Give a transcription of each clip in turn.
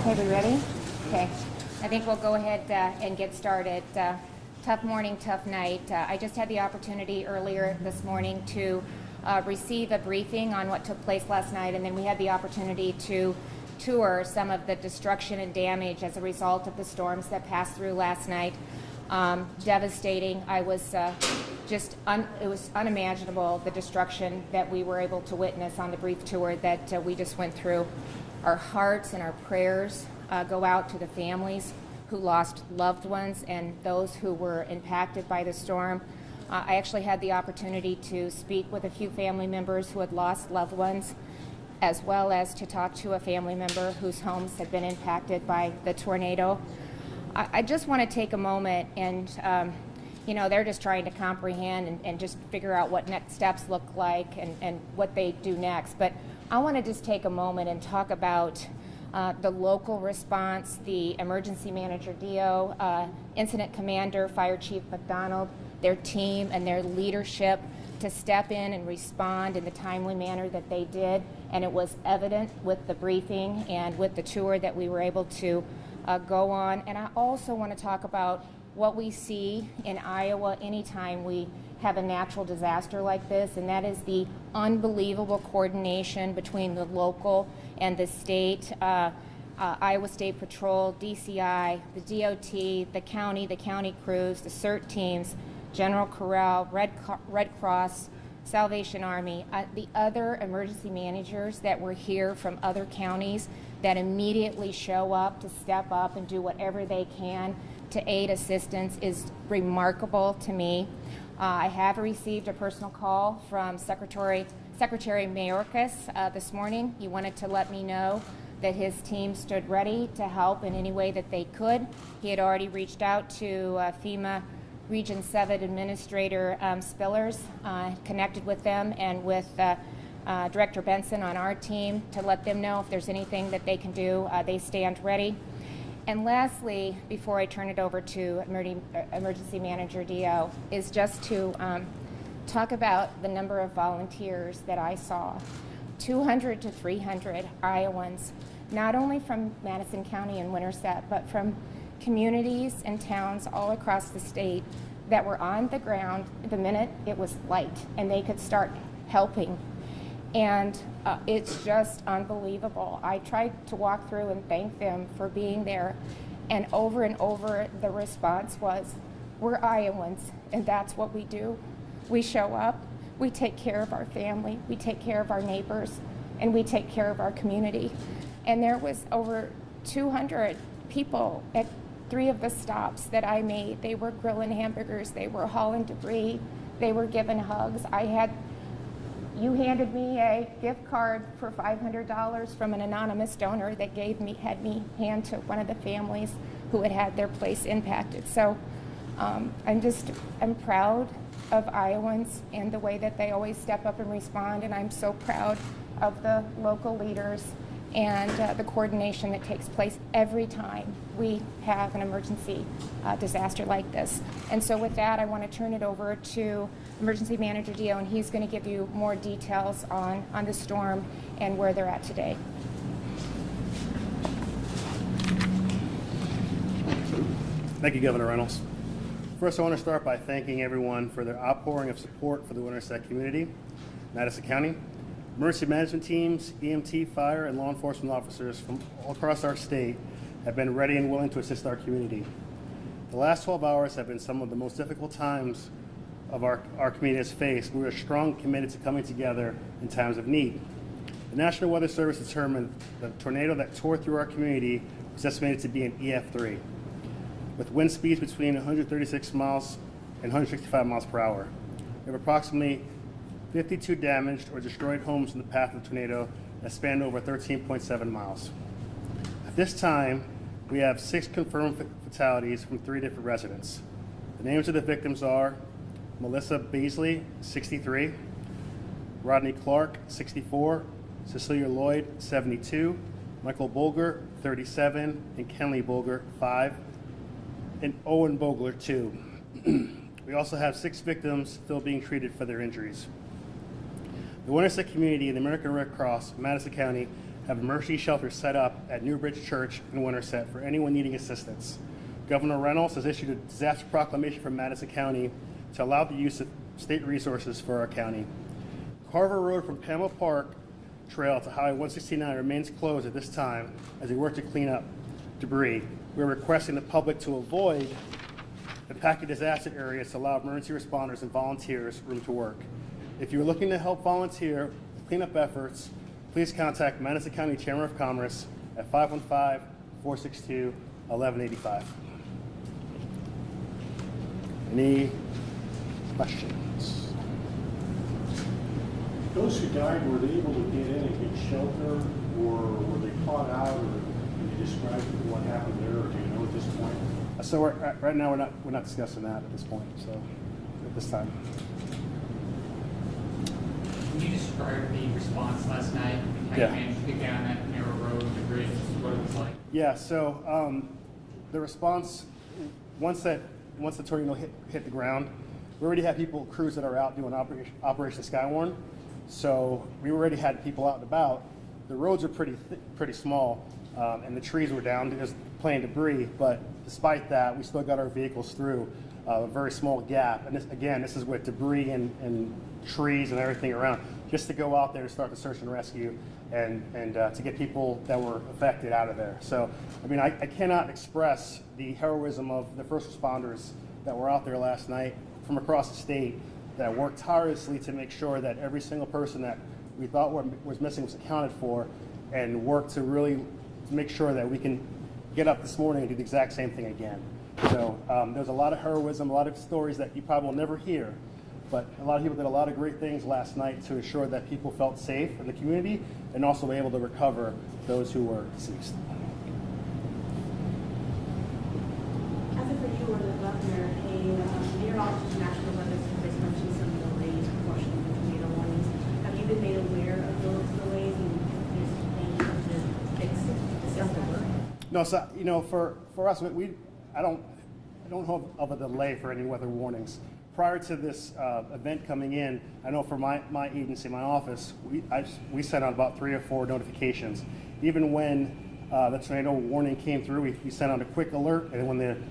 Okay, we ready? Okay. I think we'll go ahead and get started. Tough morning, tough night. I just had the opportunity earlier this morning to receive a briefing on what took place last night, and then we had the opportunity to tour some of the destruction and damage as a result of the storms that passed through last night. Devastating. I was it was unimaginable, the destruction that we were able to witness on the brief tour that we just went through. Our hearts and our prayers go out to the families who lost loved ones and those who were impacted by the storm. I actually had the opportunity to speak with a few family members who had lost loved ones, as well as to talk to a family member whose homes had been impacted by the tornado. I just want to take a moment and, they're just trying to comprehend and just figure out what next steps look like and what they do next. But I want to just take a moment and talk about the local response, the emergency manager, Dio, incident commander, Fire Chief McDonald, their team and their leadership to step in and respond in the timely manner that they did. And it was evident with the briefing and with the tour that we were able to go on. And I also want to talk about what we see in Iowa anytime we have a natural disaster like this, and that is the unbelievable coordination between the local and the state, Iowa State Patrol, DCI, the DOT, the county crews, the CERT teams, General Corral, Red Cross, Salvation Army, the other emergency managers that were here from other counties that immediately show up to step up and do whatever they can to aid assistance is remarkable to me. I have received a personal call from Secretary Mayorkas this morning. He wanted to let me know that his team stood ready to help in any way that they could. He had already reached out to FEMA Region 7 Administrator Spillers, connected with them and with Director Benson on our team to let them know if there's anything that they can do. They stand ready. And lastly, before I turn it over to Emergency Manager Dio, is just to talk about the number of volunteers that I saw. 200 to 300 Iowans, not only from Madison County and Winterset, but from communities and towns all across the state that were on the ground the minute it was light and they could start helping. And it's just unbelievable. I tried to walk through and thank them for being there, and over the response was, we're Iowans and that's what we do. We show up, we take care of our family, we take care of our neighbors, and we take care of our community. And there was over 200 people at 3 of the stops that I made. They were grilling hamburgers, they were hauling debris, they were giving hugs. You handed me a gift card for $500 from an anonymous donor that had me hand to one of the families who had had their place impacted. So I'm proud of Iowans and the way that they always step up and respond, and I'm so proud of the local leaders and the coordination that takes place every time we have an emergency disaster like this. And so with that, I want to turn it over to Emergency Manager Dio, and he's going to give you more details on the storm and where they're at today. Thank you, Governor Reynolds. First, I want to start by thanking everyone for their outpouring of support for the Winterset community, Madison County. Emergency management teams, EMT, fire, and law enforcement officers from all across our state have been ready and willing to assist our community. The last 12 hours have been some of the most difficult times of our community has faced. We are strongly committed to coming together in times of need. The National Weather Service determined the tornado that tore through our community was estimated to be an EF3, with wind speeds between 136 miles and 165 miles per hour. We have approximately 52 damaged or destroyed homes in the path of the tornado that spanned over 13.7 miles. At this time, we have 6 confirmed fatalities from 3 different residents. The names of the victims are Melissa Beasley, 63, Rodney Clark, 64, Cecilia Lloyd, 72, Michael Bolger, 37, and Kenley Bolger, 5, and Owen Bogler, 2. We also have 6 victims still being treated for their injuries. The Winterset community and the American Red Cross of Madison County have emergency shelters set up at New Bridge Church in Winterset for anyone needing assistance. Governor Reynolds has issued a disaster proclamation for Madison County to allow the use of state resources for our county. Carver Road from Pamela Park Trail to Highway 169 remains closed at this time as we work to clean up debris. We're requesting the public to avoid impacted disaster areas to allow emergency responders and volunteers room to work. If you're looking to help volunteer with cleanup efforts, please contact Madison County Chamber of Commerce at 515-462-1185. Any questions? Those who died, were they able to get in and get shelter, or were they caught out, or can you describe what happened there, or do you know at this point? So right now we're not discussing that at this point. So at this time. Can you describe the response last night? How Yeah. you managed to get down that narrow road, the bridge, what it was like? Yeah. So the response once the tornado hit the ground, we already had crews that are out doing Operation Skywarn. So we already had people out and about. The roads are pretty small, and the trees were down. There's plenty of debris, but despite that, we still got our vehicles through a very small gap. And this is with debris and trees and everything around, just to go out there to start the search and rescue and to get people that were affected out of there. So, I mean, I cannot express the heroism of the first responders that were out there last night from across the state that worked tirelessly to make sure that every single person that we thought was missing was accounted for, and worked to really make sure that we can get up this morning and do the exact same thing again. So there's a lot of heroism, a lot of stories that you probably will never hear, but a lot of people did a lot of great things last night to ensure that people felt safe in the community and also were able to recover those who were deceased. As of you or the governor, a meteorologist national weather service mentioned some delays portion of the tornado warnings. Have you been made aware of those delays and there's plans to fix the system? No, so for us, I don't know of a delay for any weather warnings. Prior to this event coming in, I know for my agency, my office, we sent out about 3 or 4 notifications. Even when the tornado warning came through, we sent out a quick alert, and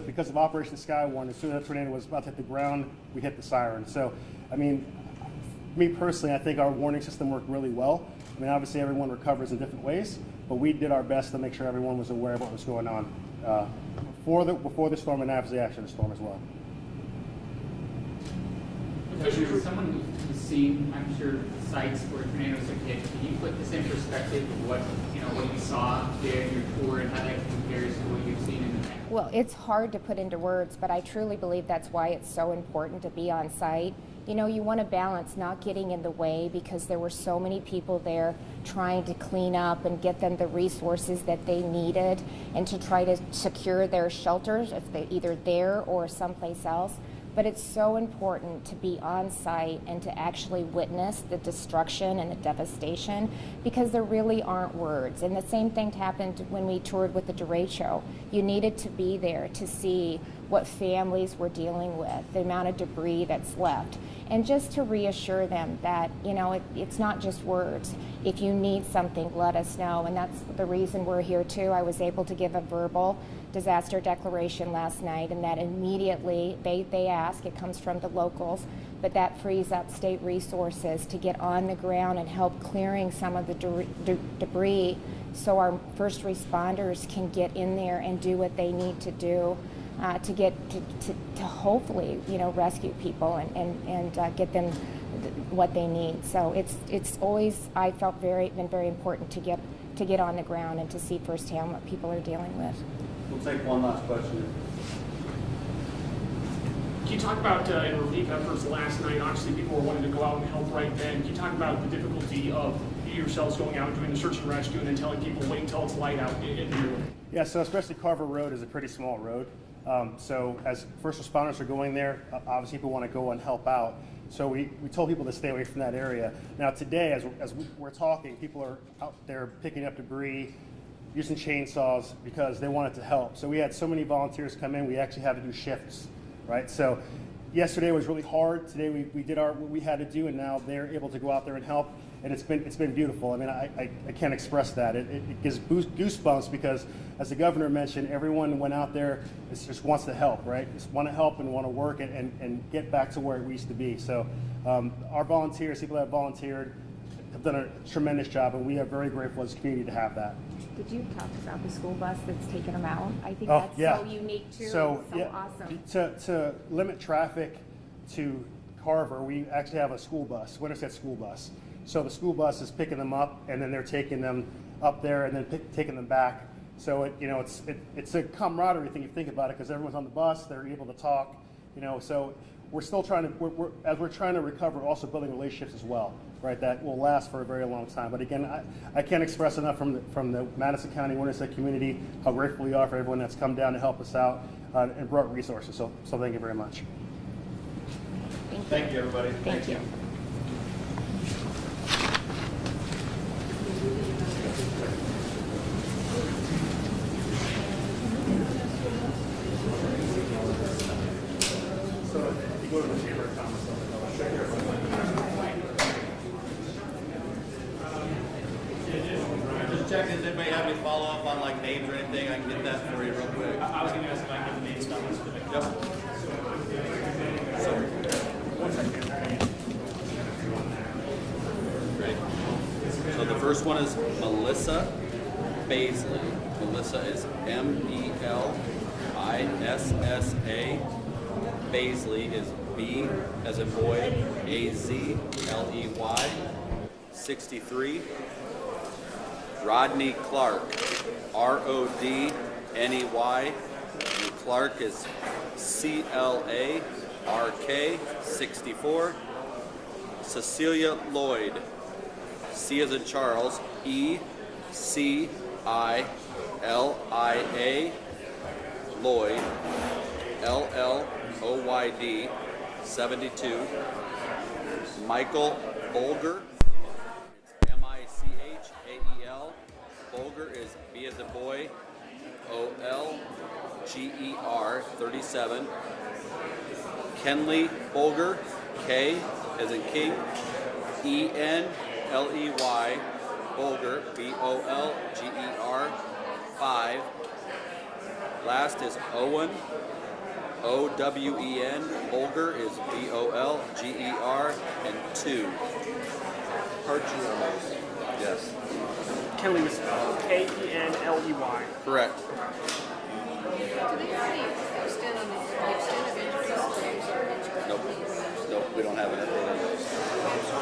because of Operation Skywarn, as soon as the tornado was about to hit the ground, we hit the siren. So, I mean, me personally, I think our warning system worked really well. I mean, obviously everyone recovers in different ways, but we did our best to make sure everyone was aware of what was going on before the storm and after the storm as well. As someone who's seen, I'm sure, sites where tornadoes have hit, can you put this in perspective of what you saw there in your tour and how that compares to what you've seen in the past? Well, it's hard to put into words, but I truly believe that's why it's so important to be on site. You want to balance not getting in the way, because there were so many people there trying to clean up and get them the resources that they needed and to try to secure their shelters if they're either there or someplace else. But it's so important to be on site and to actually witness the destruction and the devastation, because there really aren't words. And the same thing happened when we toured with the derecho. You needed to be there to see what families were dealing with, the amount of debris that's left, and just to reassure them that, it's not just words. If you need something, let us know. And that's the reason we're here too. I was able to give a verbal disaster declaration last night, and that immediately they ask, it comes from the locals, but that frees up state resources to get on the ground and help clearing some of the debris so our first responders can get in there and do what they need to do to hopefully rescue people and get them what they need. So it's always, I felt been very important to get on the ground and to see firsthand what people are dealing with. We'll take one last question. Can you talk about in relief efforts last night? Obviously, people were wanting to go out and help right then. Can you talk about the difficulty of yourselves going out and doing the search and rescue and then telling people wait until it's light out in the morning? Yeah, so especially Carver Road is a pretty small road. So as first responders are going there, obviously people want to go and help out. So we told people to stay away from that area. Now today, as we're talking, people are out there picking up debris, using chainsaws because they wanted to help. So we had so many volunteers come in, we actually had to do shifts, right? So yesterday was really hard. Today we did what we had to do, and now they're able to go out there and help. And it's been beautiful. I mean, I can't express that. It gives goosebumps because, as the governor mentioned, everyone went out there just wants to help, right? Just want to help and want to work and get back to where we used to be. So our volunteers, people that have volunteered, have done a tremendous job, and we are very grateful as a community to have that. Did you talk about the school bus that's taken them out? I think Oh, that's yeah. so unique too. So, so yeah, awesome. To limit traffic to Carver, we actually have a school bus, Winterset school bus. So the school bus is picking them up, and then they're taking them up there and then taking them back. So it's a camaraderie thing. You think about it, because everyone's on the bus, they're able to talk. So we're still trying to as we're trying to recover, also building relationships as well, right? That will last for a very long time. But again, I can't express enough from the Madison County Winterset community how grateful we are for everyone that's come down to help us out and brought resources. So thank you very much. Thank you, everybody. Thank you. Go to the Chamber of Commerce. Just check, does anybody have any follow-up on like names or anything? I can get that for you real quick. I was going to ask if I can get the name stuff. Great. So the first one is Melissa Baisley. Melissa is Melissa. Baisley is B as in boy, Azley, 63. Rodney Clark, Rodney, and Clark is Clark, 64. Cecilia Lloyd, C as in Charles, Ecilia, Lloyd, Lloyd, 72. Michael Bolger, Bolger is B as in boy, Olger, 37. Kenley Bolger, K as in king, Enley, Bolger, Bolger, 5. Last is Owen, Owen, Bolger is Bolger, and 2. Yes, Kenley was Kenley. correct. Do they already extend on the extent of injuries? Nope, we don't have an update on those.